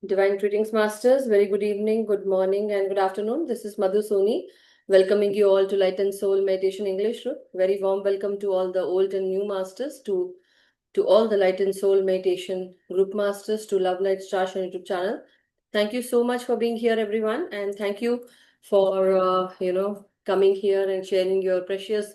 Divine greetings, Masters. Very good evening, good morning, and good afternoon. This is MadhuSoni, welcoming you all to Light and Soul Meditation English Group. Very warm welcome to all the old and new Masters, to all the Light and Soul Meditation Group Masters, to Love Light Stars on YouTube channel. Thank you so much for being here, everyone, and thank you for coming here and sharing your precious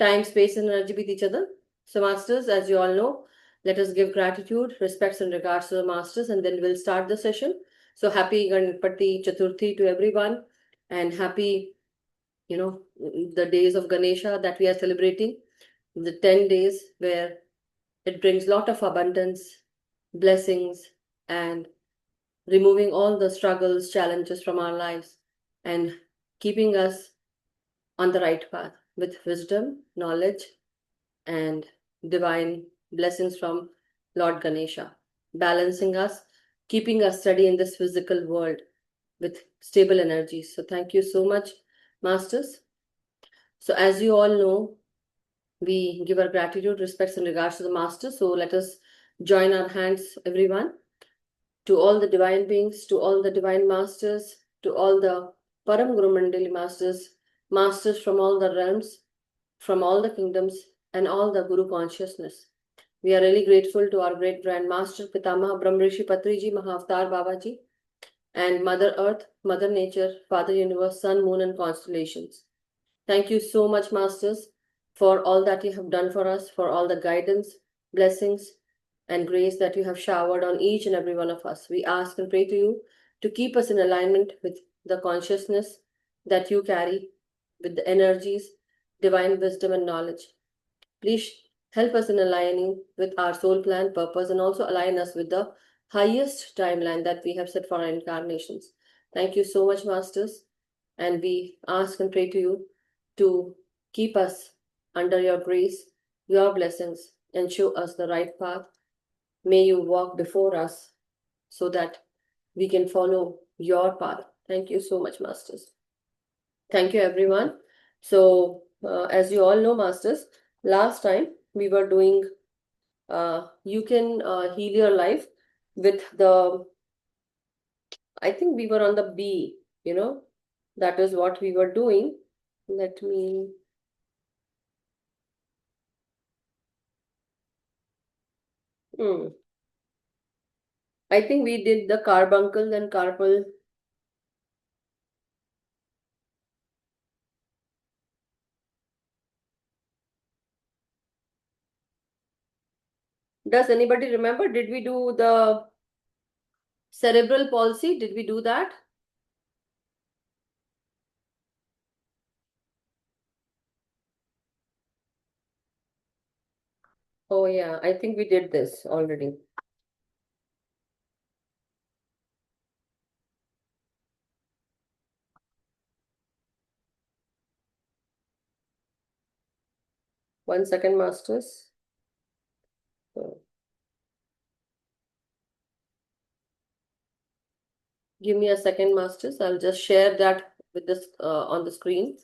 time, space, and energy with each other. So, Masters, as you all know, let us give gratitude, respects, and regards to the Masters, and then we'll start the session. So, happy Ganpati Chaturthi to everyone, and happy, the days of Ganesha that we are celebrating, the 10 days where it brings lot of abundance, blessings, and removing all the struggles, challenges from our lives, and keeping us on the right path with wisdom, knowledge, and divine blessings from Lord Ganesha, balancing us, keeping us steady in this physical world with stable energies. So, thank you so much, Masters. So, as you all know, we give our gratitude, respects, and regards to the Master. So, let us join our hands, everyone, to all the divine beings, to all the divine masters, to all the Param Guru Mandali masters, masters from all the realms, from all the kingdoms, and all the Guru consciousness. We are really grateful to our great Grand Master Pitamaha Brahmrishi Patriji Mahavatar Babaji and Mother Earth, Mother Nature, Father Universe, Sun, Moon, and constellations. Thank you so much, Masters, for all that you have done for us, for all the guidance, blessings, and grace that you have showered on each and every one of us. We ask and pray to you to keep us in alignment with the consciousness that you carry, with the energies, divine wisdom, and knowledge. Please help us in aligning with our soul plan, purpose, and also align us with the highest timeline that we have set for our incarnations. Thank you so much, Masters. And we ask and pray to you to keep us under your grace, your blessings, and show us the right path. May you walk before us so that we can follow your path. Thank you so much, Masters. Thank you, everyone. So, as you all know, Masters, last time we were doing You Can Heal Your Life with I think we were on the B, that is what we were doing. Let me. I think we did the carbuncle and carpal. Does anybody remember? Did we do the cerebral palsy? Did we do that? Oh, yeah, I think we did this already. One second, Masters. Give me a second, Masters. I'll just share that with this on the screen.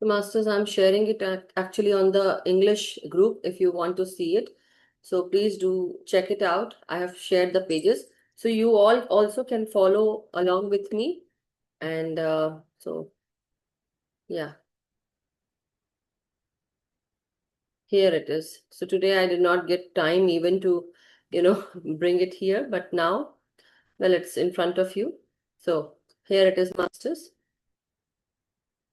Masters, I'm sharing it actually on the English group if you want to see it. So please do check it out. I have shared the pages. So you all also can follow along with me. And yeah, here it is. So today I did not get time even to, bring it here. But now, well, it's in front of you. So here it is, masters.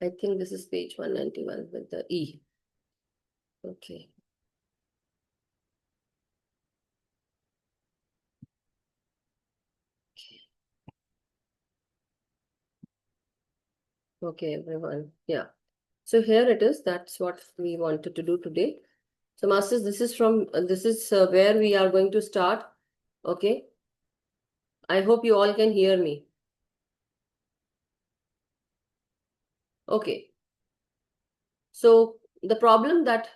I think this is page 191 with the E. Okay. Okay, everyone. Yeah. So here it is. That's what we wanted to do today. So masters, this is where we are going to start. Okay. I hope you all can hear me. Okay. So the problem that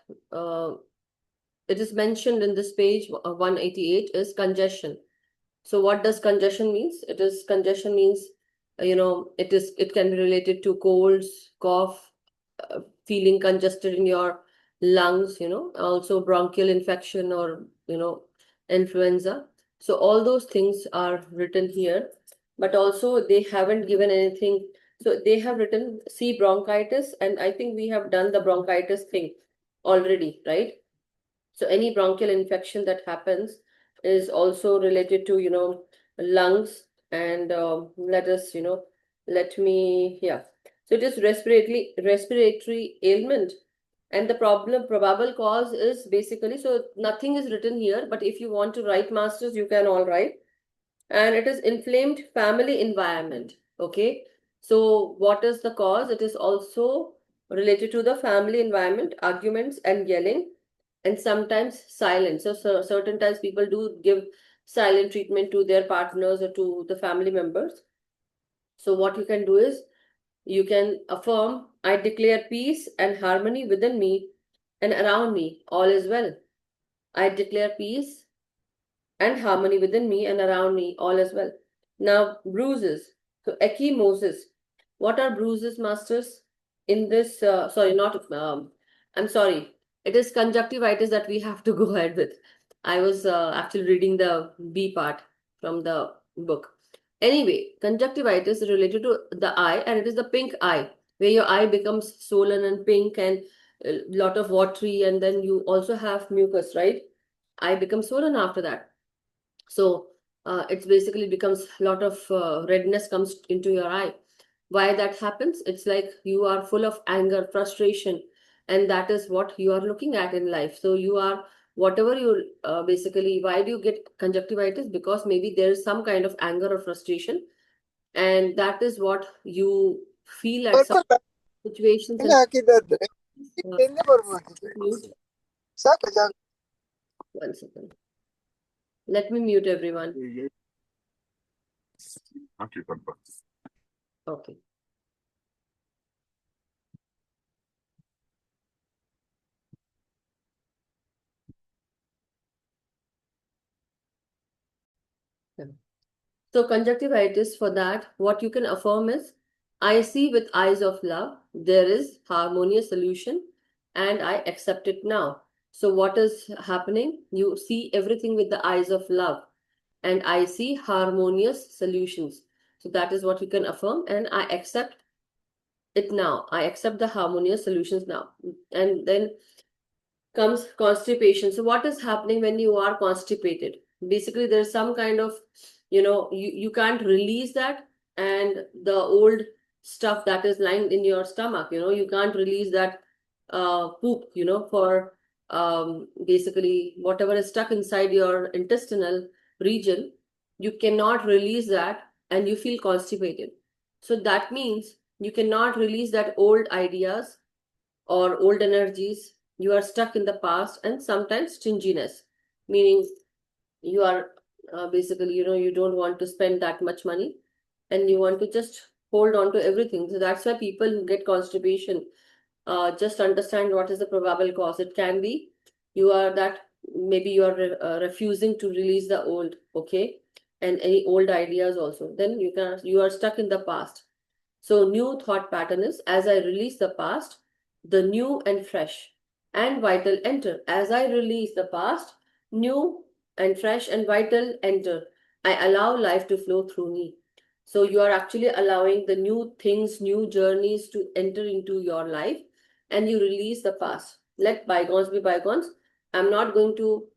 it is mentioned in this page 188 is congestion. So what does congestion means? Congestion means, it can be related to colds, cough, feeling congested in your lungs, also bronchial infection or, influenza. So all those things are written here, but also they haven't given anything. So they have written C bronchitis, and I think we have done the bronchitis thing already, right? So any bronchial infection that happens is also related to, lungs. And yeah. So it is respiratory ailment. And the probable cause is basically, so nothing is written here, but if you want to write, masters, you can all write. And it is inflamed family environment. Okay. So what is the cause? It is also related to the family environment, arguments and yelling, and sometimes silence. So certain times people do give silent treatment to their partners or to the family members. So what you can do is you can affirm, I declare peace and harmony within me and around me. All is well. I declare peace and harmony within me and around me, all as well. Now, bruises. So, ecchymosis. What are bruises, masters? In this, sorry, not, I'm sorry. It is conjunctivitis that we have to go ahead with. I was actually reading the B part from the book. Anyway, conjunctivitis is related to the eye, and it is the pink eye, where your eye becomes swollen and pink and a lot of watery, and then you also have mucus, right? Eye becomes swollen after that. So it's basically becomes a lot of redness comes into your eye. Why that happens? It's like you are full of anger, frustration, and that is what you are looking at in life. So you are whatever you basically. Why do you get conjunctivitis? Because maybe there is some kind of anger or frustration, and that is what you feel at some situations. And one second. Let me mute everyone. Okay. So conjunctivitis, for that, what you can affirm is, I see with eyes of love, there is harmonious solution, and I accept it now. So what is happening? You see everything with the eyes of love, and I see harmonious solutions. So that is what you can affirm, and I accept it now. I accept the harmonious solutions now. And then comes constipation. So what is happening when you are constipated? Basically, there's some kind of, you can't release that, and the old stuff that is lying in your stomach, you can't release that poop, for basically whatever is stuck inside your intestinal region, you cannot release that, and you feel constipated. So that means you cannot release that old ideas or old energies. You are stuck in the past, and sometimes stinginess, meaning you are basically, you don't want to spend that much money, and you want to just hold on to everything. So that's why people who get constipation, just understand what is the probable cause. It can be you are that maybe you are refusing to release the old, okay, and any old ideas also. Then you are stuck in the past. So new thought pattern is, as I release the past, the new and fresh and vital enter. As I release the past, new and fresh and vital enter. I allow life to flow through me. So you are actually allowing the new things, new journeys to enter into your life, and you release the past. Let bygones be bygones. I'm not going to,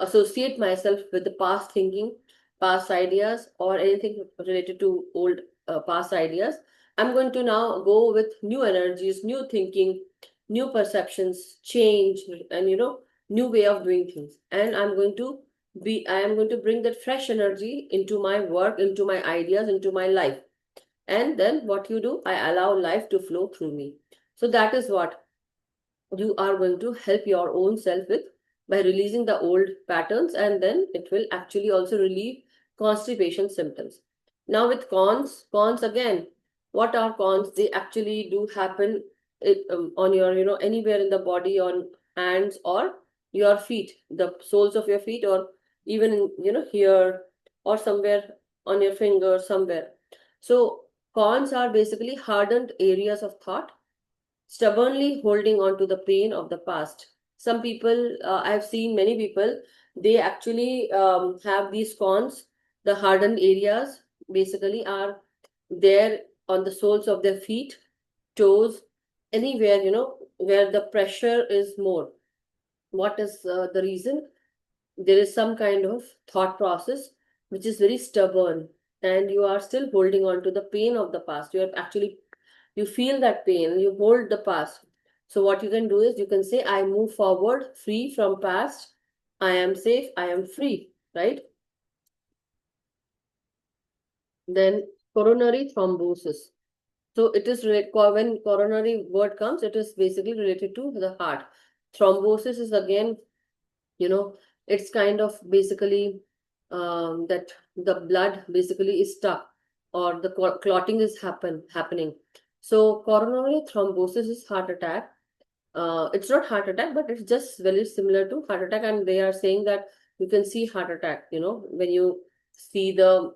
associate myself with the past thinking. past ideas or anything related to old past ideas. I'm going to now go with new energies, new thinking, new perceptions, change, and new way of doing things. And I am going to bring that fresh energy into my work, into my ideas, into my life. And then what you do, I allow life to flow through me. So that is what you are going to help your own self with, by releasing the old patterns, and then it will actually also relieve constipation symptoms. Now with cons again, what are cons? They actually do happen on your, anywhere in the body, on hands or your feet, the soles of your feet, or even here, or somewhere on your finger somewhere. So cons are basically hardened areas of thought, stubbornly holding on to the pain of the past. Some people, I've seen many people, they actually have these cons. The hardened areas basically are there on the soles of their feet, toes, anywhere, where the pressure is more. What is the reason? There is some kind of thought process which is very stubborn, and you are still holding on to the pain of the past. You feel that pain, you hold the past. So what you can do is, you can say, I move forward free from past, I am safe, I am free, right? Then coronary thrombosis. So it is when coronary word comes, it is basically related to the heart. Thrombosis is again, you know it's kind of basically that the blood basically is stuck, or the clotting is happening. So coronary thrombosis is heart attack. It's not heart attack, but it's just very similar to heart attack, and they are saying that you can see heart attack, when you see the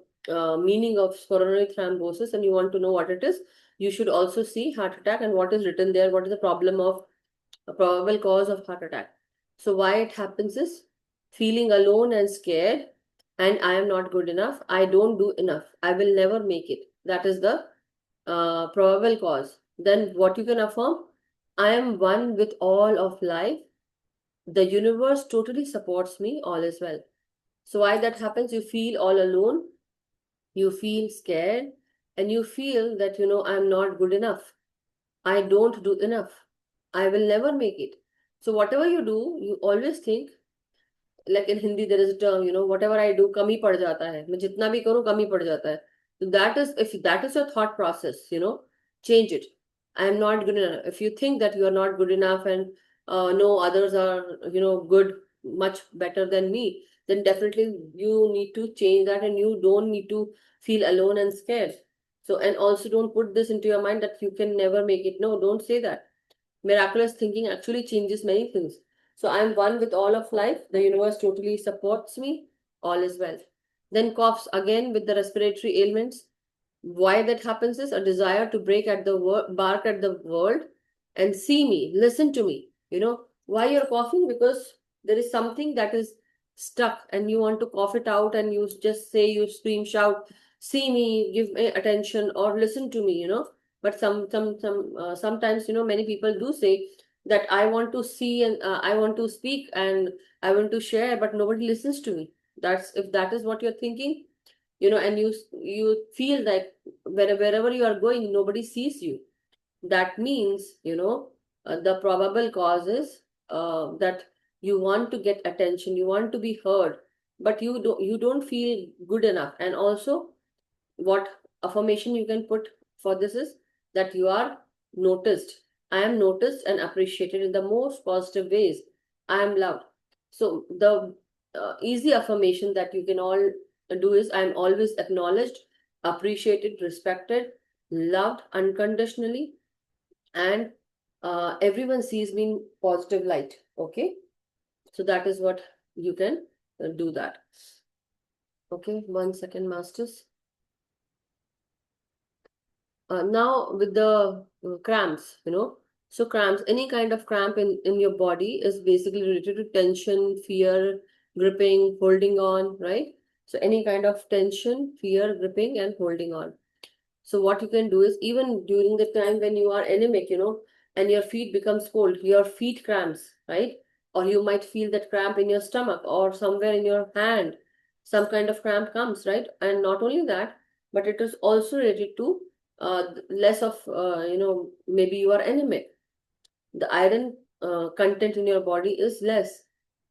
meaning of coronary thrombosis and you want to know what it is, you should also see heart attack and what is written there, what is the problem of a probable cause of heart attack. So why it happens is feeling alone and scared, and I am not good enough, I don't do enough, I will never make it. That is the probable cause. Then what you can affirm, I am one with all of life. The universe totally supports me, all is well. So why that happens, you feel all alone, you feel scared, and you feel that, I'm not good enough. I don't do enough. I will never make it. So whatever you do, you always think, like in Hindi there is a term, whatever I do, कम ही पड़ जाता है. मैं जितना भी करूँ कम ही पड़ जाता है. So that is, if that is your thought process, change it. I am not good enough. If you think that you are not good enough, and no others are, good, much better than me, then definitely you need to change that, and you don't need to feel alone and scared. So, and also don't put this into your mind that you can never make it. No, don't say that. Miraculous thinking actually changes many things. So I'm one with all of life. The universe totally supports me. All is well. Then coughs again with the respiratory ailments. Why that happens is a desire to break at the bark at the world and see me, listen to me. Why you're coughing? Because there is something that is stuck and you want to cough it out, and you just say, you scream, shout, see me, give me attention, or listen to me. But sometimes, many people do say that I want to see, and I want to speak, and I want to share, but nobody listens to me. That's, if that is what you're thinking, and you feel like wherever you are going, nobody sees you. That means, the probable cause is that you want to get attention, you want to be heard, but you don't feel good enough. And also, what affirmation you can put for this is that you are noticed. I am noticed and appreciated in the most positive ways. I am loved. So the easy affirmation that you can all do is, I am always acknowledged, appreciated, respected, loved unconditionally, and everyone sees me in positive light. Okay, so that is what you can do that. Okay, 1 second, masters. Now with the cramps, so cramps, any kind of cramp in your body is basically related to tension, fear, gripping, holding on, right? So any kind of tension, fear, gripping, and holding on. So what you can do is, even during the time when you are anemic, and your feet becomes cold, your feet cramps, right? Or you might feel that cramp in your stomach or somewhere in your hand. some kind of cramp comes, right? And not only that, but it is also related to less of, maybe you are anemic. The iron content in your body is less.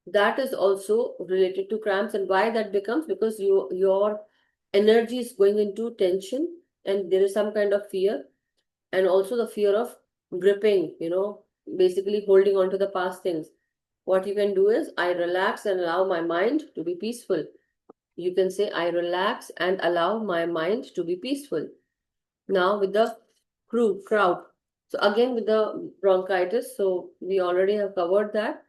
That is also related to cramps. And why that becomes? Because your energy is going into tension, and there is some kind of fear, and also the fear of gripping, basically holding on to the past things. What you can do is, I relax and allow my mind to be peaceful. You can say, I relax and allow my mind to be peaceful. Now with the crowd. So again with the bronchitis, so we already have covered that.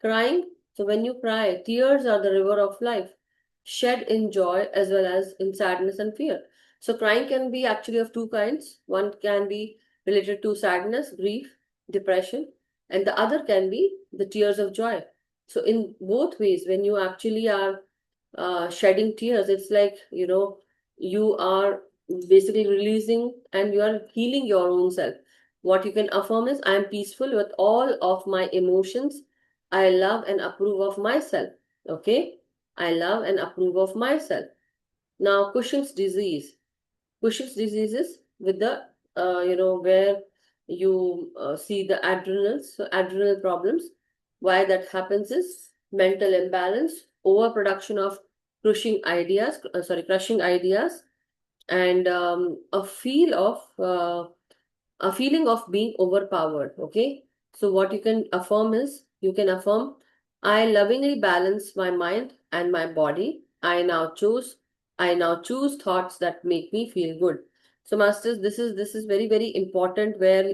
Crying. So when you cry, tears are the river of life, shed in joy as well as in sadness and fear. So crying can be actually of two kinds. One can be related to sadness, grief, depression, and the other can be the tears of joy. So in both ways, when you actually are shedding tears, it's like, you are basically releasing and you are healing your own self. What you can affirm is, I am peaceful with all of my emotions. I love and approve of myself. Okay, I love and approve of myself. Now Cushing's disease. Cushing's disease is with the where you see the adrenals, so adrenal problems. Why that happens is mental imbalance, overproduction of crushing ideas, and a feeling of being overpowered. Okay, so what you can affirm is, you can affirm, I lovingly balance my mind and my body. I now choose thoughts that make me feel good. So masters, this is very, very important, where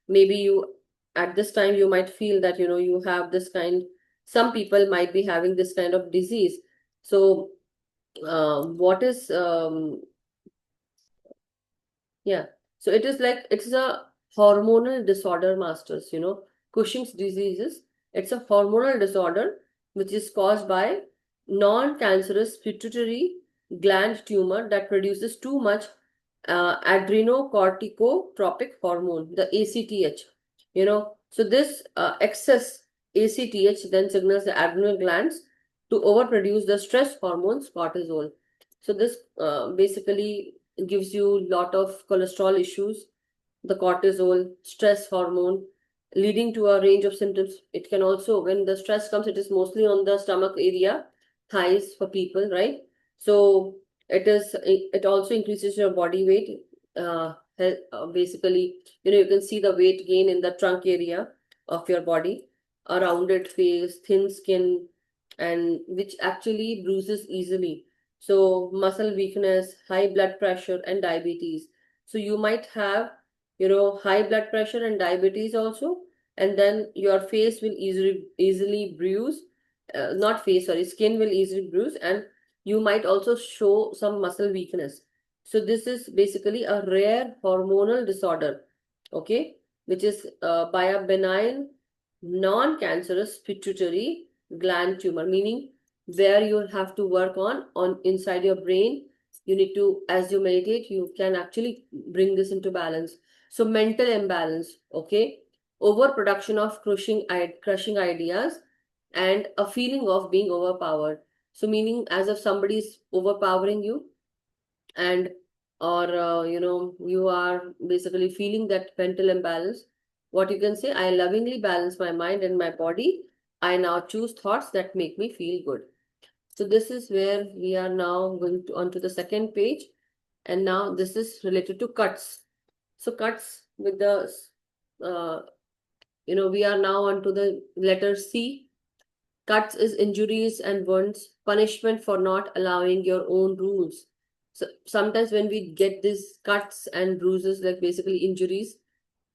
maybe you, at this time, you might feel that you have this kind, some people might be having this kind of disease. So what is yeah. So it is like, it's a hormonal disorder, masters. Cushing's disease is, it's a hormonal disorder which is caused by non-cancerous pituitary gland tumor that produces too much adrenocorticotropic hormone, the ACTH. So this excess ACTH then signals the adrenal glands to overproduce the stress hormones cortisol. So this basically gives you a lot of cholesterol issues, the cortisol, stress hormone, leading to a range of symptoms. It can also, when the stress comes, it is mostly on the stomach area, thighs for people, right? So it also increases your body weight. Basically, you can see the weight gain in the trunk area of your body, a rounded face, thin skin, and which actually bruises easily. So muscle weakness, high blood pressure, and diabetes. So you might have, high blood pressure and diabetes also, and then your face will easily bruise. Not face, sorry, skin will easily bruise, and you might also show some muscle weakness. So this is basically a rare hormonal disorder, okay, which is by a benign, non-cancerous pituitary gland tumor, meaning where you have to work on inside your brain. You need to, as you meditate, you can actually bring this into balance. So mental imbalance, okay, overproduction of crushing ideas, and a feeling of being overpowered. So meaning, as if somebody is overpowering you, and or you are basically feeling that mental imbalance. What you can say, I lovingly balance my mind and my body. I now choose thoughts that make me feel good. So this is where we are now going to onto the second page, and now this is related to cuts. So cuts with the uh, we are now onto the letter C. Cuts is injuries and wounds, punishment for not allowing your own rules. So sometimes when we get these cuts and bruises, like basically injuries,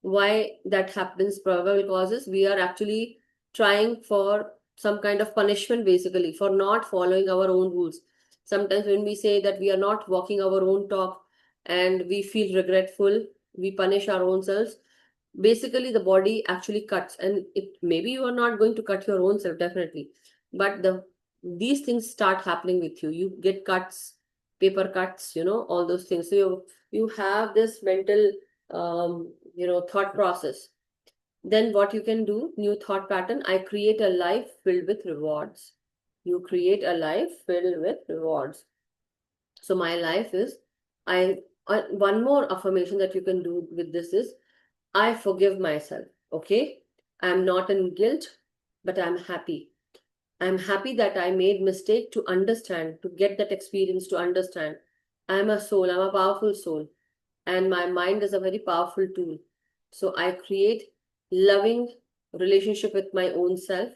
why that happens, probable causes, we are actually trying for some kind of punishment, basically for not following our own rules. Sometimes when we say that we are not walking our own talk and we feel regretful, we punish our own selves. Basically the body actually cuts, and it, maybe you are not going to cut your own self, definitely, but these things start happening with you. You get cuts, paper cuts, all those things. So you have this mental thought process. Then what you can do, new thought pattern, I create a life filled with rewards. you create a life filled with rewards. So my life is, one more affirmation that you can do with this is, I forgive myself. Okay. I'm not in guilt, but I'm happy. I'm happy that I made mistake to understand, to get that experience, to understand. I'm a soul, I'm a powerful soul, and my mind is a very powerful tool. So I create loving relationship with my own self.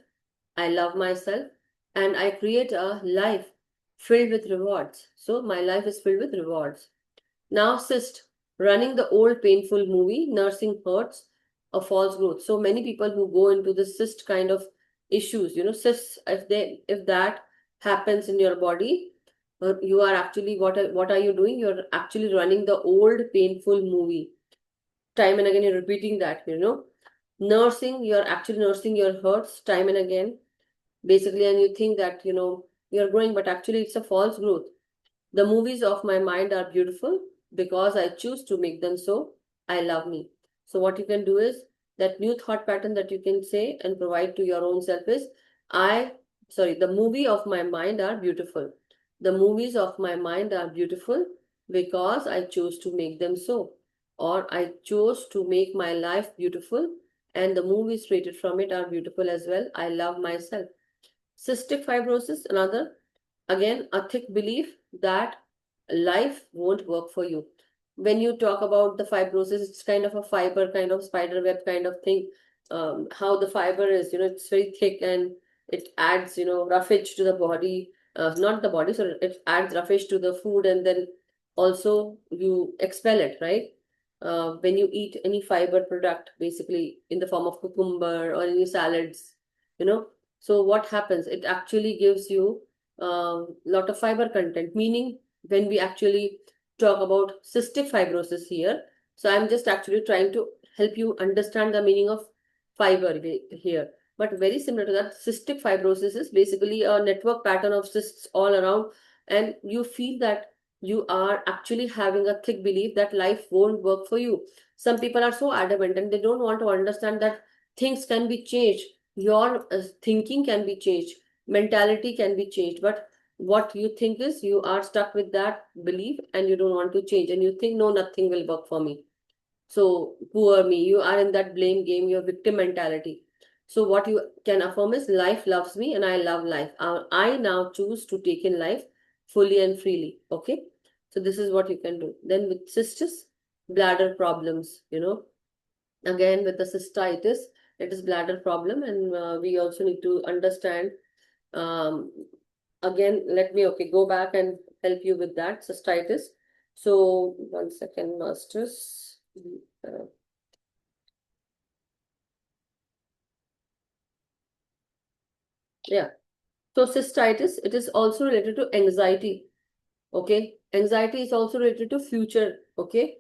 I love myself, and I create a life filled with rewards. So my life is filled with rewards. Now, cyst, running the old painful movie, nursing hurts, a false growth. So many people who go into the cyst kind of issues, cysts, if that happens in your body, you are actually, what are you doing? You're actually running the old painful movie. Time and again, you're repeating that, nursing, you're actually nursing your hurts time and again, basically, and you think that, you're growing, but actually it's a false growth. The movies of my mind are beautiful because I choose to make them so. I love me. So what you can do is, that new thought pattern that you can say and provide to your own self is, the movie of my mind are beautiful. The movies of my mind are beautiful because I chose to make them so. Or I chose to make my life beautiful, and the movies created from it are beautiful as well. I love myself. Cystic fibrosis, another, again, a thick belief that life won't work for you. When you talk about the fibrosis, it's kind of a fiber, kind of spider web kind of thing. How the fiber is, it's very thick, and it adds, roughage to the body, not the body, so it adds roughage to the food, and then also you expel it, right? When you eat any fiber product, basically in the form of cucumber or any salads, you know, so what happens? It actually gives you a lot of fiber content, meaning when we actually talk about cystic fibrosis here, so I'm just actually trying to help you understand the meaning of fiber here. But very similar to that, cystic fibrosis is basically a network pattern of cysts all around, and you feel that you are actually having a thick belief that life won't work for you. Some people are so adamant and they don't want to understand that things can be changed, your thinking can be changed, mentality can be changed, but what you think is, you are stuck with that belief and you don't want to change, and you think, no, nothing will work for me, so poor me. You are in that blame game, your victim mentality. So what you can affirm is, life loves me and I love life. I now choose to take in life fully and freely. Okay, so this is what you can do. Then with cystis, bladder problems, again with the cystitis, it is bladder problem, and we also need to understand, um, again, let me, okay, go back and help you with that cystitis. So 1 second, masters. uh, yeah, so cystitis, it is also related to anxiety. Okay, anxiety is also related to future. Okay,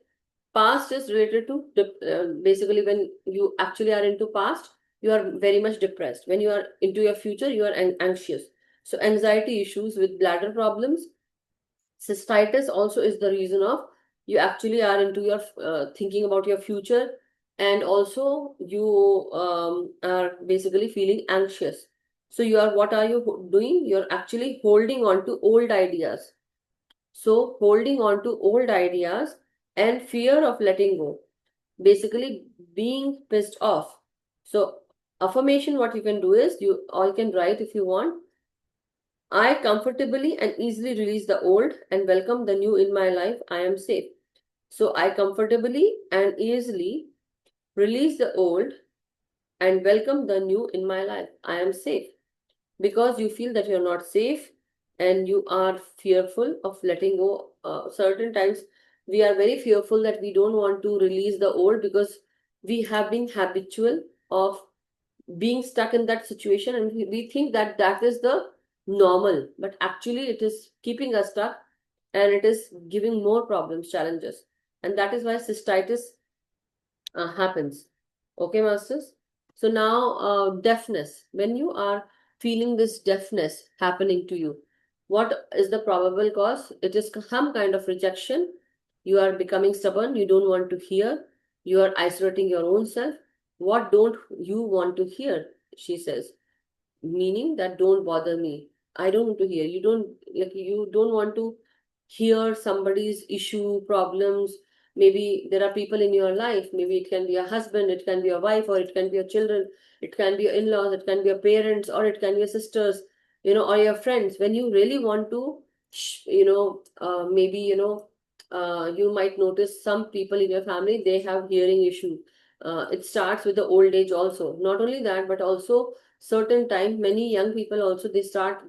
past is related to basically when you actually are into past, you are very much depressed. When you are into your future, you are anxious. So anxiety issues with bladder problems. Cystitis also is the reason of, you actually are into your thinking about your future, and also you are basically feeling anxious. So you are, what are you doing? You're actually holding on to old ideas. So holding on to old ideas and fear of letting go, basically being pissed off. So affirmation, what you can do is, you all can write if you want, I comfortably and easily release the old and welcome the new in my life. I am safe. So I comfortably and easily release the old and welcome the new in my life. I am safe. Because you feel that you're not safe and you are fearful of letting go. Certain times we are very fearful that we don't want to release the old, because we have been habitual of being stuck in that situation, and we think that that is the normal, but actually it is keeping us stuck, and it is giving more problems, challenges, and that is why cystitis happens. Okay, masters. So now, deafness. When you are feeling this deafness happening to you, what is the probable cause? It is some kind of rejection. You are becoming stubborn. You don't want to hear. You are isolating your own self. What don't you want to hear? She says, meaning that don't bother me. I don't want to hear. You don't want to hear somebody's issue, problems. Maybe there are people in your life. Maybe it can be a husband, it can be a wife, or it can be your children, it can be your in-laws, it can be your parents, or it can be your sisters, or your friends. When you really want to, maybe, you might notice some people in your family, they have hearing issue. It starts with the old age also. Not only that, but also certain time, many young people also, they start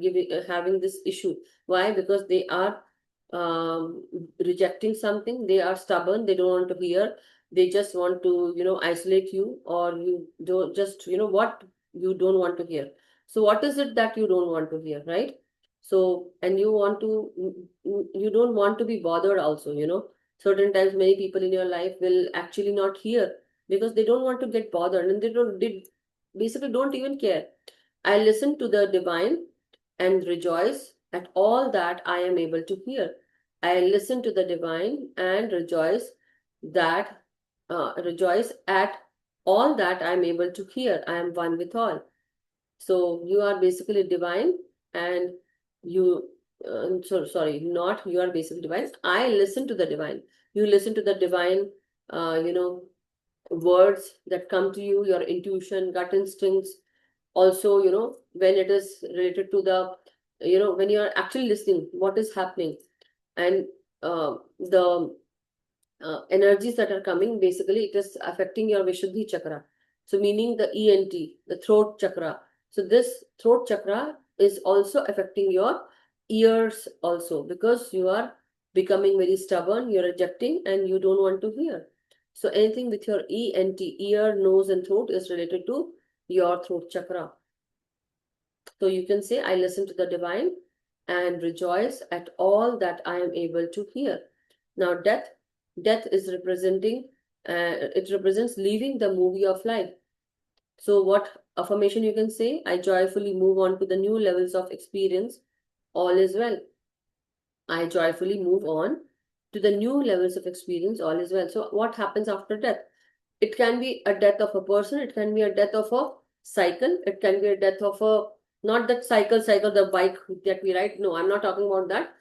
having this issue. Why? Because they are rejecting something. They are stubborn. They don't want to hear. They just want to, isolate you, or you don't just, what you don't want to hear. So what is it that you don't want to hear, right? So, and you don't want to be bothered also, certain times many people in your life will actually not hear because they don't want to get bothered, and they basically don't even care. I listen to the divine and rejoice at all that I am able to hear. I listen to the divine and that rejoice at all that I am able to hear. I am one with all. So you are basically divine, and you, sorry, not you are basically divine. I listen to the divine. You listen to the divine, words that come to you, your intuition, gut instincts. Also, when it is related to the, when you are actually listening, what is happening, and the energies that are coming, basically it is affecting your Vishuddhi chakra. So meaning the ENT, the throat chakra. So this throat chakra is also affecting your ears also, because you are becoming very stubborn, you're rejecting, and you don't want to hear. So anything with your ENT, ear, nose, and throat, is related to your throat chakra. So you can say, I listen to the divine and rejoice at all that I am able to hear. Now, death is representing, it represents leaving the movie of life. So what affirmation you can say? I joyfully move on to the new levels of experience. All is well. I joyfully move on to the new levels of experience. All is well. So what happens after death? It can be a death of a person, it can be a death of a cycle, it can be a death of a, not that cycle, the bike that we ride. No, I'm not talking about that.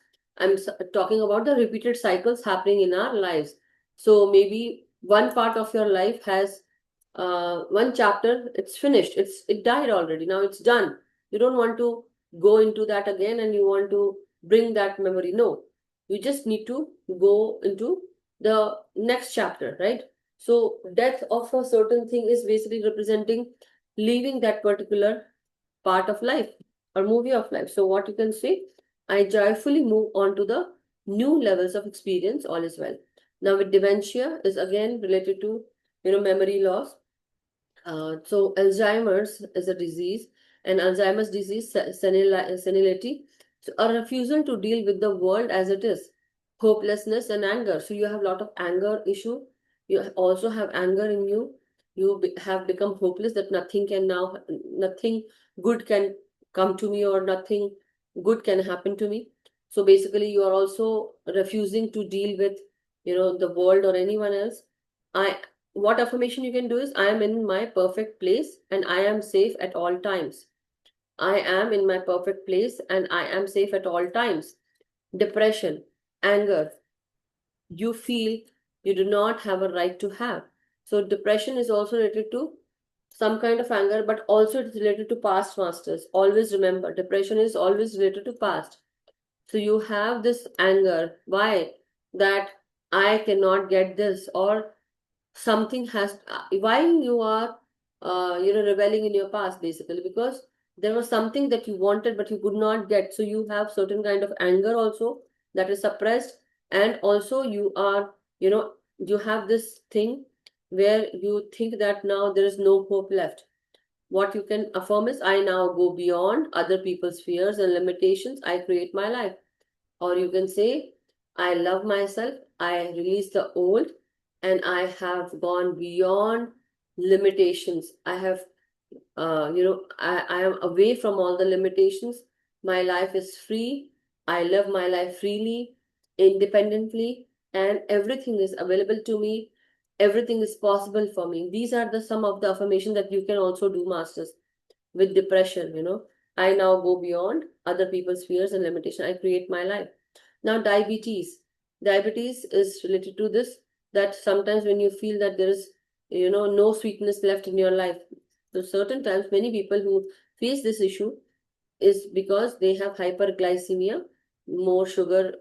Talking about the repeated cycles happening in our lives. So maybe one part of your life has one chapter, it's finished, it died already, now it's done. You don't want to go into that again, and you want to bring that memory. No, you just need to go into the next chapter, right? So death of a certain thing is basically representing leaving that particular part of life or movie of life. So what you can say, I joyfully move on to the new levels of experience. All is well. Now with dementia is again related to, memory loss. So Alzheimer's is a disease, and Alzheimer's disease, senility, so a refusal to deal with the world as it is, hopelessness and anger. So you have a lot of anger issue. You also have anger in you. You have become hopeless, that nothing good can come to me, or nothing good can happen to me. So basically, you are also refusing to deal with, the world or anyone else. I What affirmation you can do is, I am in my perfect place and I am safe at all times. I am in my perfect place and I am safe at all times. Depression, anger, you feel you do not have a right to have. So depression is also related to some kind of anger, but also it's related to past masters. Always remember, depression is always related to past. So you have this anger. Why? That I cannot get this, or something has, why you are rebelling in your past, basically because there was something that you wanted but you could not get. So you have certain kind of anger also that is suppressed, and also you are, you have this thing where you think that now there is no hope left. What you can affirm is, I now go beyond other people's fears and limitations, I create my life. Or you can say, I love myself, I release the old, and I have gone beyond limitations. I have, I am away from all the limitations. My life is free. I live my life freely, independently, and everything is available to me. Everything is possible for me. These are the some of the affirmation that you can also do, masters, with depression. I now go beyond other people's fears and limitation. I create my life. Now, diabetes. Diabetes is related to this, that sometimes when you feel that there is, no sweetness left in your life. So certain times, many people who face this issue is because they have hyperglycemia. More sugar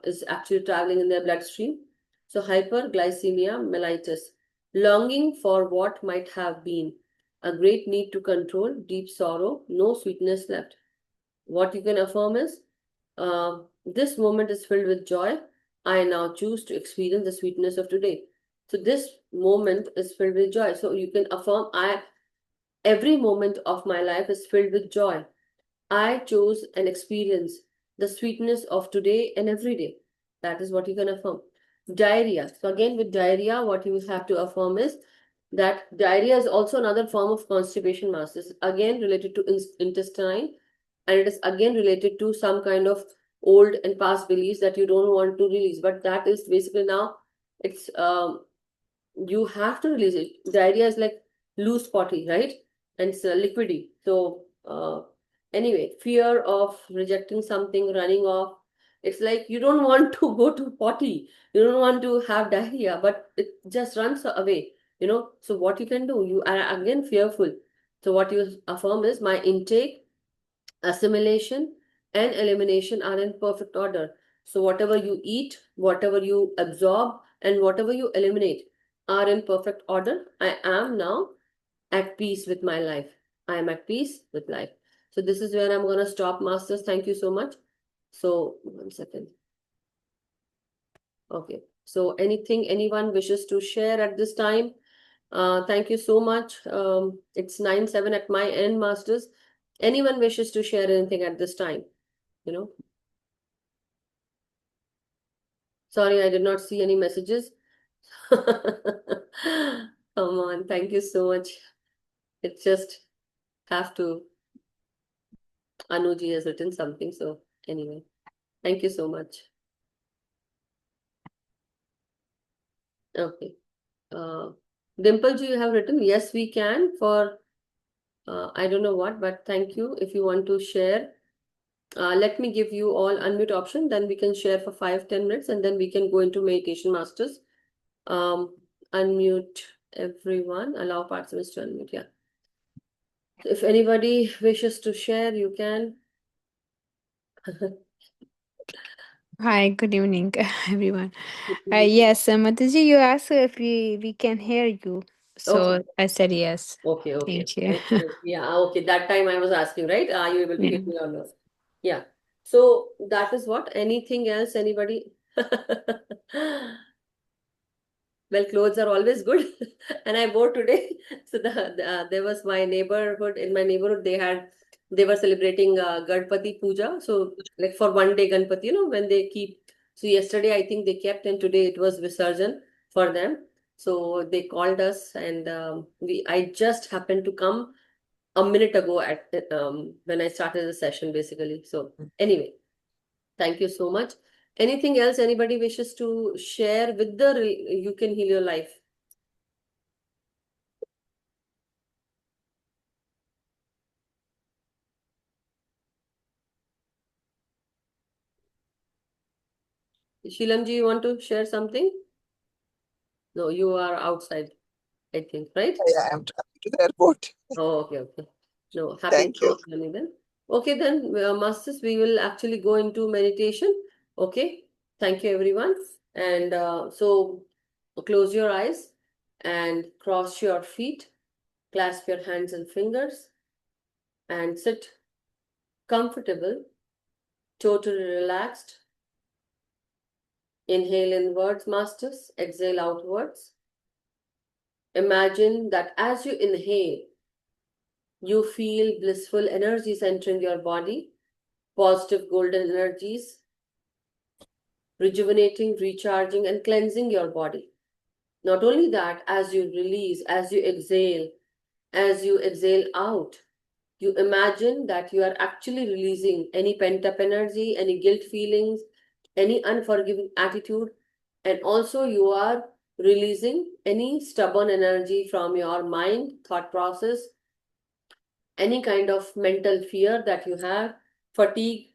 is actually traveling in their bloodstream. So hyperglycemia, mellitus, longing for what might have been, a great need to control, deep sorrow, no sweetness left. What you can affirm is, this moment is filled with joy. I now choose to experience the sweetness of today. So this moment is filled with joy. So you can affirm, every moment of my life is filled with joy. I chose and experience the sweetness of today and every day. That is what you can affirm. Diarrhea. So again, with diarrhea, what you will have to affirm is that diarrhea is also another form of constipation, masters. Again, related to intestine, and it is again related to some kind of old and past beliefs that you don't want to release. But that is basically now, it's you have to release it. Diarrhea is like loose potty, right? And it's liquidy. So anyway, fear of rejecting something, running off. It's like you don't want to go to potty. You don't want to have diarrhea, but it just runs away. So what you can do, you are again fearful. So what you affirm is, my intake, assimilation, and elimination are in perfect order. So whatever you eat, whatever you absorb, and whatever you eliminate are in perfect order. I am now at peace with my life. I am at peace with life. So this is where I'm going to stop, masters. Thank you so much. So 1 second. Okay. So anything anyone wishes to share at this time? Thank you so much. It's 9:07 at my end, masters. Anyone wishes to share anything at this time? Sorry, I did not see any messages. Come on, thank you so much. It just have to. Anuji has written something, so anyway, thank you so much. Okay. Dimple, you have written, yes, we can for, I don't know what, but thank you. If you want to share, let me give you all unmute option, then we can share for 5-10 minutes, and then we can go into meditation, masters. Unmute everyone, allow participants to unmute, yeah. If anybody wishes to share, you can. Hi, good evening, everyone. Yes, Madhuji, you asked if we can hear you. Okay, So I said yes. okay. Thank you. Thank you. Yeah, okay. That time I was asking, right? Are you able to hear Yeah. me or not? Yeah. So that is what. Anything else? Anybody? Well, clothes are always good, and I wore today. So there was my neighborhood. In my neighborhood, they were celebrating Ganpati Puja. So like for 1 day Ganpati, when they keep. So yesterday I think they kept, and today it was Visarjan for them. So they called us, and I just happened to come a minute ago at when I started the session, basically. So anyway. Thank you so much. Anything else anybody wishes to share with You Can Heal Your Life? Shilamji, you want to share something? No, you are outside, I think, right? Yeah, I'm traveling to the airport. Oh, okay. No, happy Thank you. journey then. Okay, then, masters, we will actually go into meditation. Okay, thank you, everyone. And so close your eyes and cross your feet, clasp your hands and fingers, and sit comfortable, totally relaxed. Inhale inwards, masters. Exhale outwards. Imagine that as you inhale, you feel blissful energies entering your body, positive golden energies, rejuvenating, recharging, and cleansing your body. Not only that, as you release, as you exhale out, you imagine that you are actually releasing any pent up energy, any guilt feelings, any unforgiving attitude, and also you are releasing any stubborn energy from your mind, thought process, any kind of mental fear that you have, fatigue,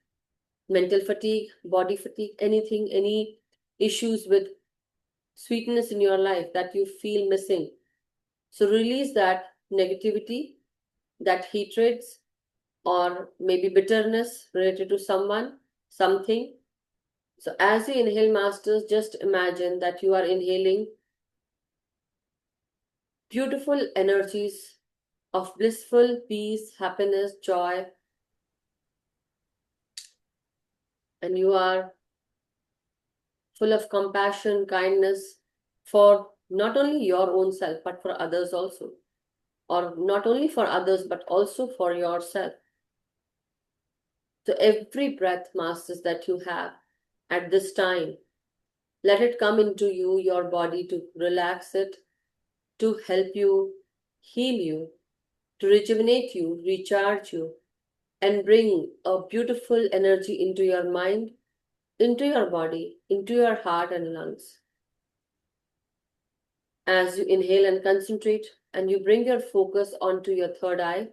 mental fatigue, body fatigue, anything, any issues with sweetness in your life that you feel missing. So release that negativity, that hatreds, or maybe bitterness related to someone, something. So as you inhale, masters, just imagine that you are inhaling beautiful energies of blissful peace, happiness, joy, and you are full of compassion, kindness for not only your own self, but for others also. Or not only for others, but also for yourself. So every breath, masters, that you have at this time, let it come into you, your body, to relax it, to help you, heal you, to rejuvenate you, recharge you, and bring a beautiful energy into your mind, into your body, into your heart and lungs. As you inhale and concentrate, and you bring your focus onto your third eye,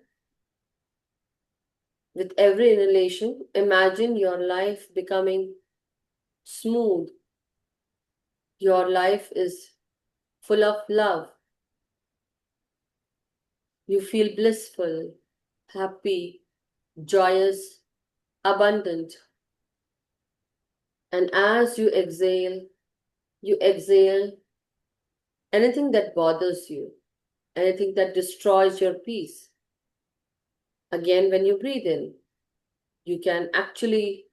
with every inhalation, imagine your life becoming smooth. Your life is full of love. You feel blissful, happy, joyous, abundant. And as you exhale anything that bothers you, anything that destroys your peace. Again, when you breathe in, you can actually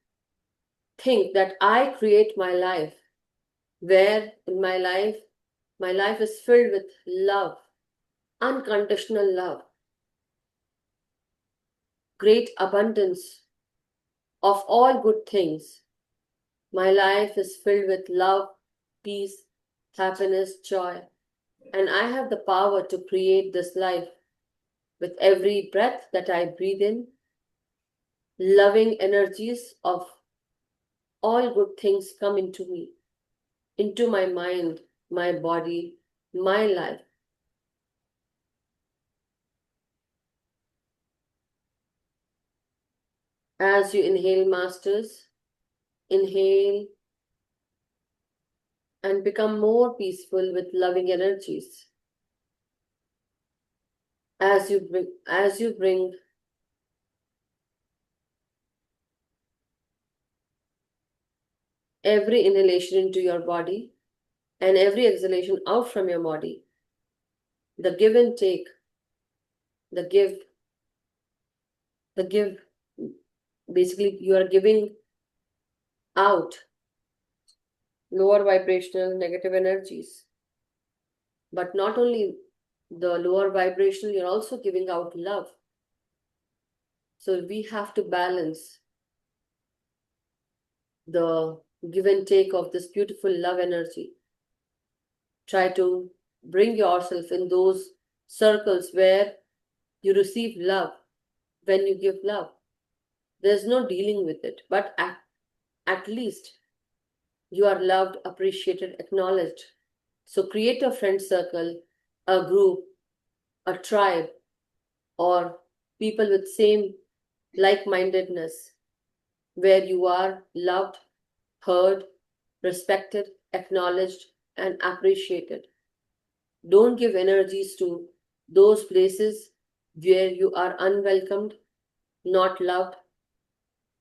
think that I create my life, where in my life is filled with love, unconditional love, great abundance of all good things. My life is filled with love, peace, happiness, joy, and I have the power to create this life. With every breath that I breathe in, loving energies of all good things come into me, into my mind, my body, my life. As you inhale, masters, inhale and become more peaceful with loving energies. As you bring every inhalation into your body and every exhalation out from your body, the give and take, the give, basically you are giving out lower vibrational negative energies. But not only the lower vibrational, you're also giving out love. So we have to balance the give and take of this beautiful love energy. Try to bring yourself in those circles where you receive love, when you give love. There's no dealing with it, but at least you are loved, appreciated, acknowledged. So create a friend circle, a group, a tribe, or people with same like-mindedness, where you are loved, heard, respected, acknowledged, and appreciated. Don't give energies to those places where you are unwelcomed, not loved,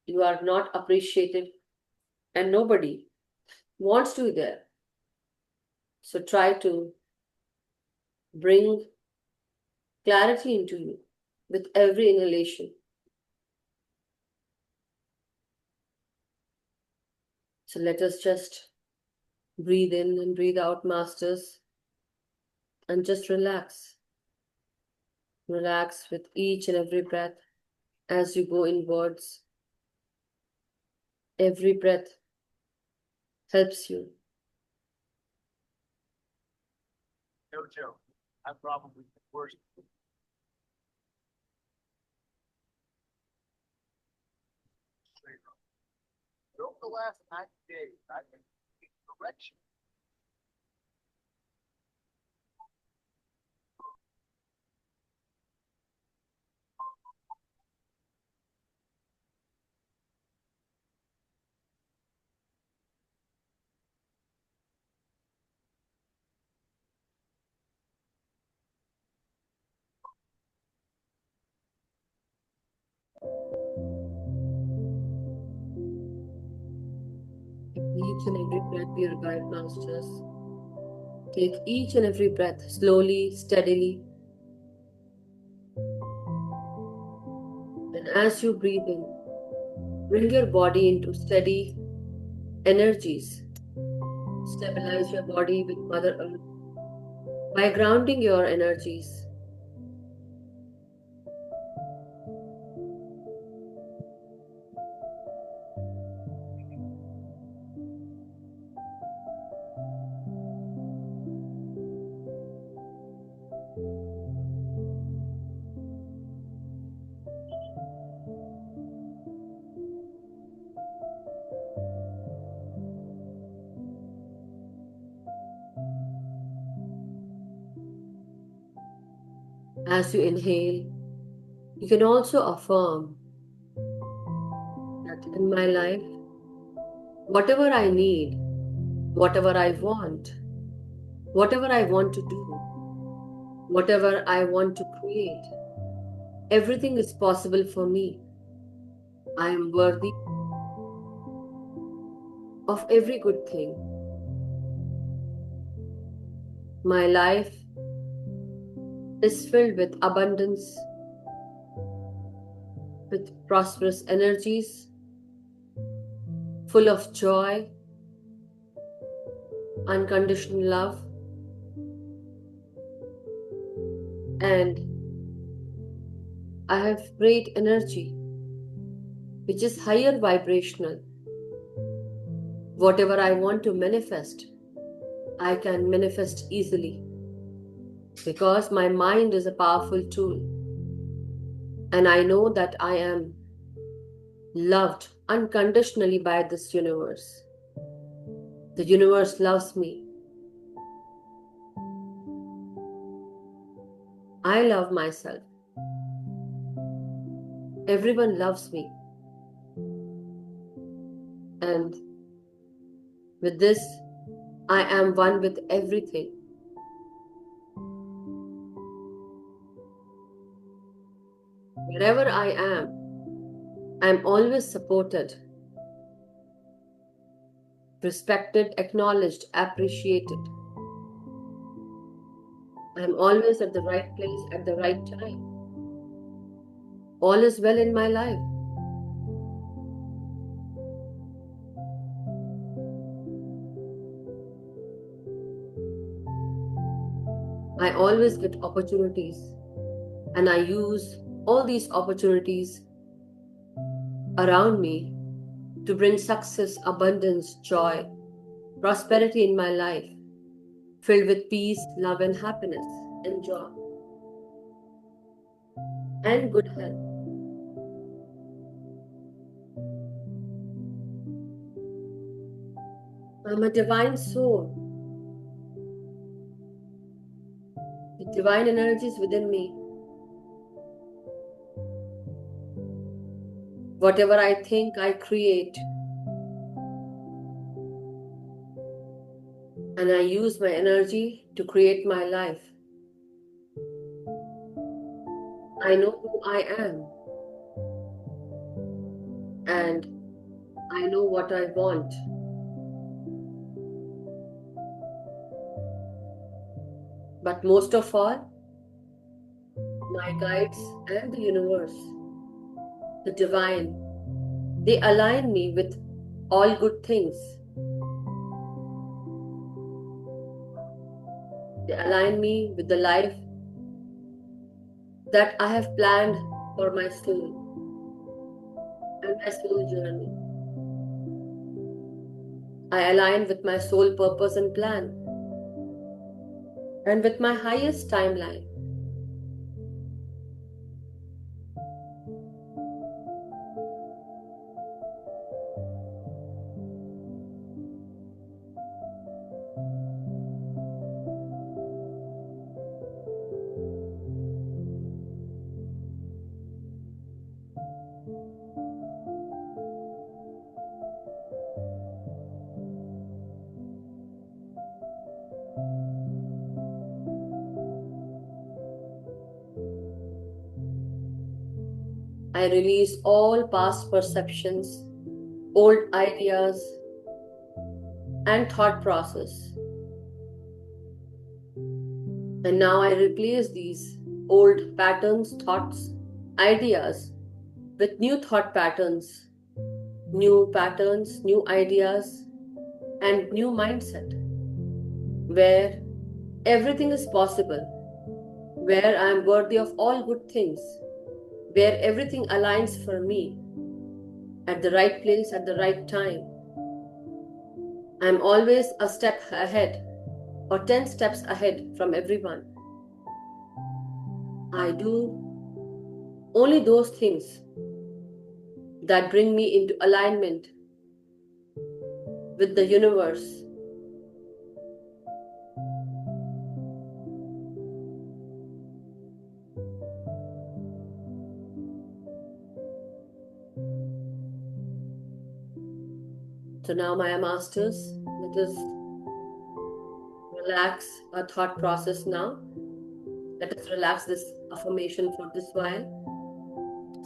you are not appreciated, and nobody wants you there. So try to bring clarity into you with every inhalation. So let us just breathe in and breathe out, masters, and just relax. Relax with each and every breath as you go inwards. Every breath helps you. No joke. I'm probably the worst. Over the last 90 days, I've been taking direction. Each and every breath, dear guide masters. Take each and every breath slowly, steadily. And as you breathe in, bring your body into steady energies. Stabilize your body with Mother Earth by grounding your energies. As you inhale, you can also affirm that in my life, whatever I need, whatever I want to do, whatever I want to create, everything is possible for me. I am worthy of every good thing. My life is filled with abundance, with prosperous energies, full of joy, unconditional love, and I have great energy, which is higher vibrational. Whatever I want to manifest, I can manifest easily because my mind is a powerful tool, and I know that I am loved unconditionally by this universe. The universe loves me. I love myself. Everyone loves me. And with this, I am one with everything. Wherever I am always supported, respected, acknowledged, appreciated. I am always at the right place at the right time. All is well in my life. I always get opportunities, and I use all these opportunities around me to bring success, abundance, joy, prosperity in my life, filled with peace, love, and happiness, and joy, and good health. I'm a divine soul. The divine energy is within me. Whatever I think, I create. And I use my energy to create my life. I know who I am. And I know what I want. But most of all, my guides and the universe, the divine, they align me with all good things. They align me with the life that I have planned for my soul and my soul journey. I align with my soul purpose and plan and with my highest timeline. I release all past perceptions, old ideas, and thought process. And now I replace these old patterns, thoughts, ideas with new thought patterns, new ideas, and new mindset where everything is possible, where I am worthy of all good things, where everything aligns for me at the right place at the right time. I am always a step ahead or 10 steps ahead from everyone. I do only those things that bring me into alignment with the universe. So now, my masters, let us relax our thought process now. Let us relax this affirmation for this while.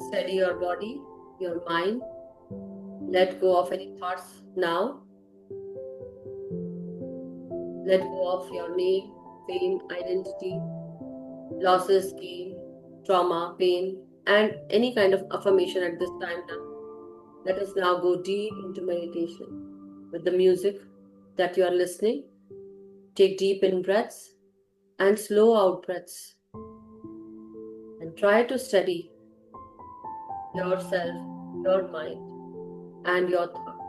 Steady your body, your mind. Let go of any thoughts now. Let go of your name, fame, identity, losses, gain, trauma, pain, and any kind of affirmation at this time now. Let us now go deep into meditation with the music that you are listening. Take deep in breaths and slow out breaths. And try to steady yourself, your mind, and your thoughts.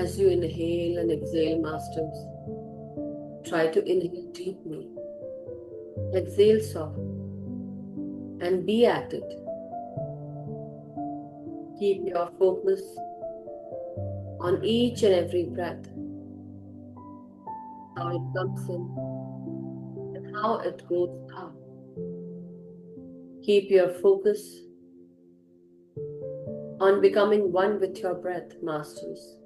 As you inhale and exhale, masters, try to inhale deeply, exhale soft, and be at it. Keep your focus on each and every breath, how it comes in and how it goes out. Keep your focus on becoming one with your breath, masters.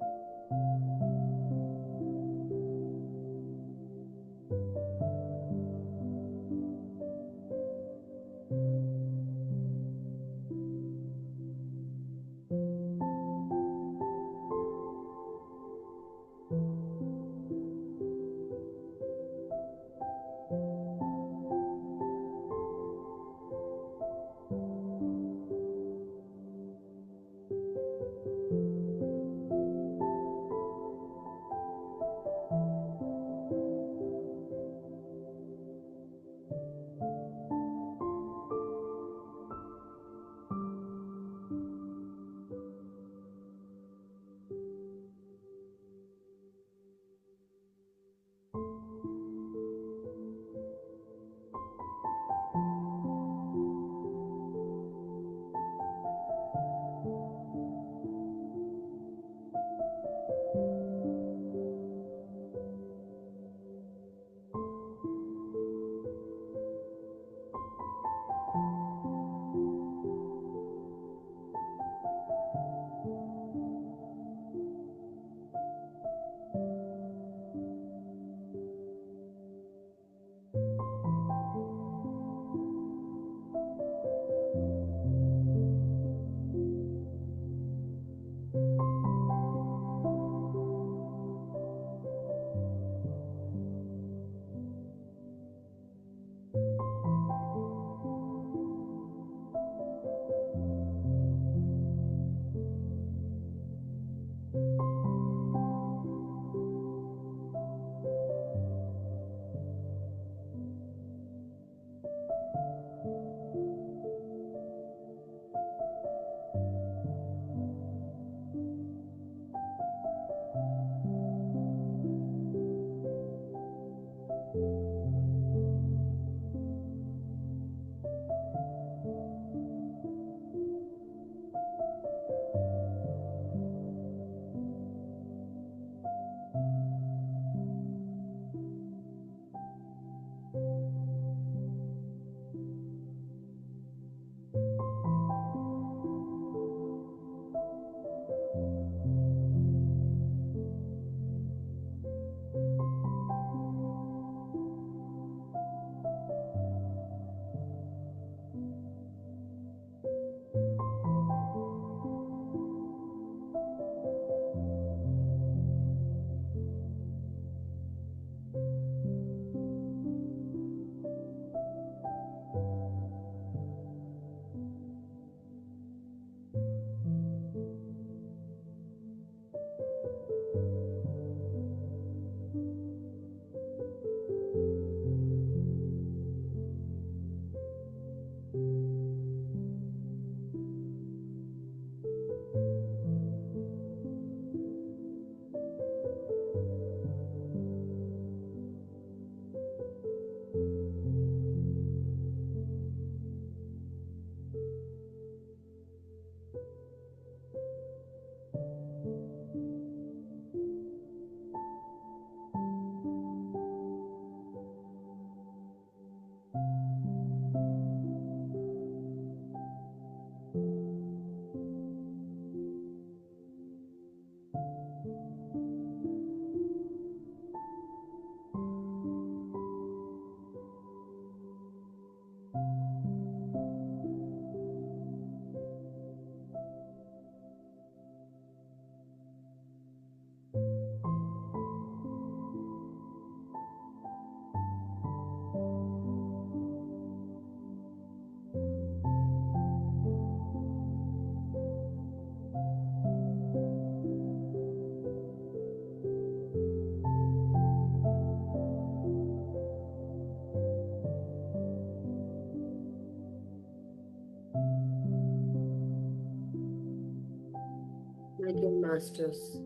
My dear masters,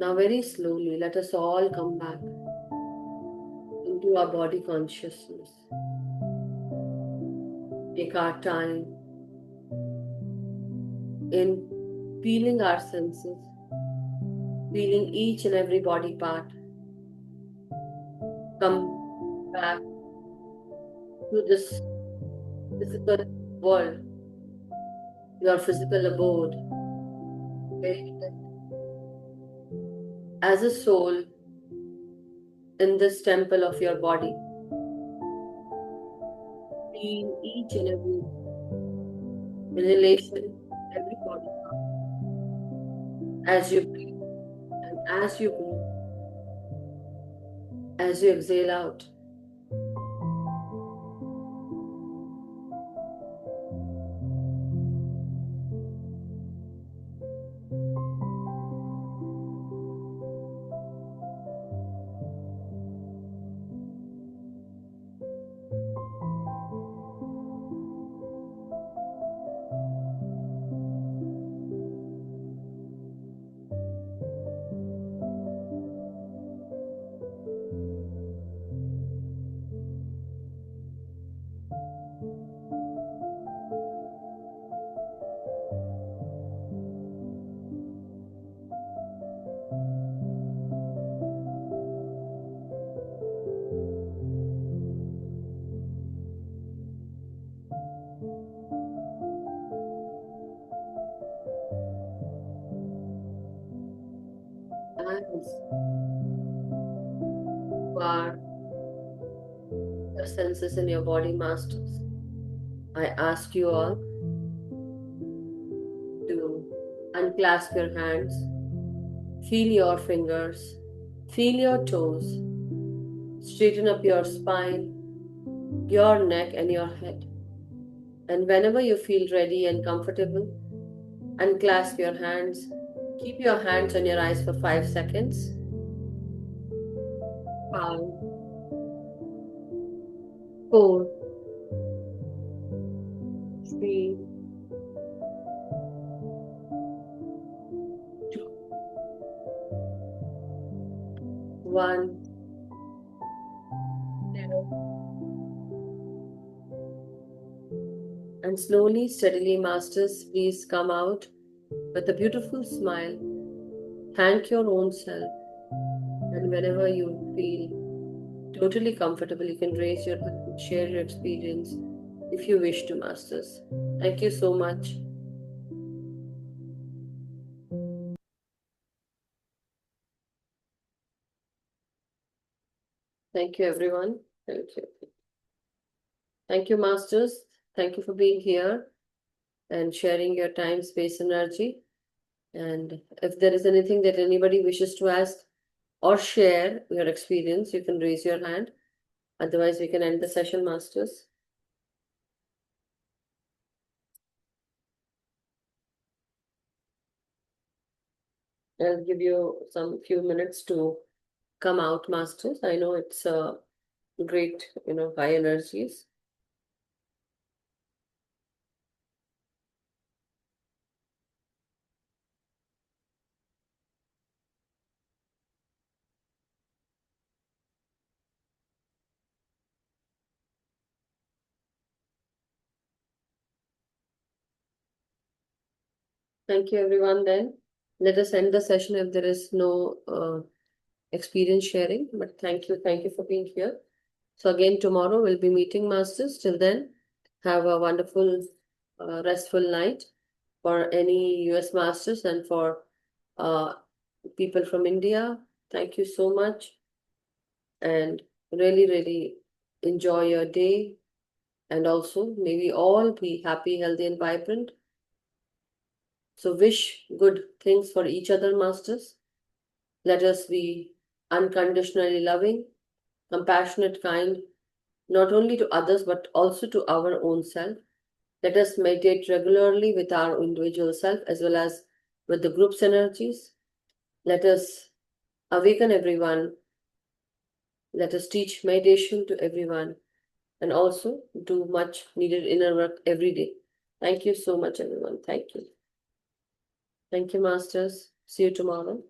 Now, very slowly, let us all come back into our body consciousness. Take our time in feeling our senses, feeling each and every body part. Come back to this physical world, your physical abode. As a soul in this temple of your body, feel each and every inhalation, every body part as you breathe, and as you breathe, as you exhale out. As you are your senses in your body, masters, I ask you all to unclasp your hands, feel your fingers, feel your toes, straighten up your spine, your neck, and your head. And whenever you feel ready and comfortable, unclasp your hands. Keep your hands on your eyes for 5 seconds. 5, 4, 3, 2, 1. 0. And slowly, steadily, masters, please come out with a beautiful smile. Thank your own self. And whenever you feel totally comfortable, you can raise your hand, share your experience if you wish to, masters. Thank you so much. Thank you, everyone. Thank you. Thank you, masters. Thank you for being here and sharing your time, space, energy. And if there is anything that anybody wishes to ask or share your experience, you can raise your hand. Otherwise, we can end the session, masters. I'll give you some few minutes to come out, masters. I know it's great, high energies. Thank you, everyone. Then let us end the session if there is no experience sharing. But thank you for being here. So again, tomorrow we'll be meeting, masters. Till then, have a wonderful, restful night for any US masters and for people from India. Thank you so much, and really, really enjoy your day. And also, may we all be happy, healthy, and vibrant. So wish good things for each other, masters. Let us be unconditionally loving, compassionate, kind, not only to others, but also to our own self. Let us meditate regularly with our individual self as well as with the group's energies. Let us awaken everyone. Let us teach meditation to everyone and also do much needed inner work every day. Thank you so much, everyone. Thank you. Thank you, masters. See you tomorrow.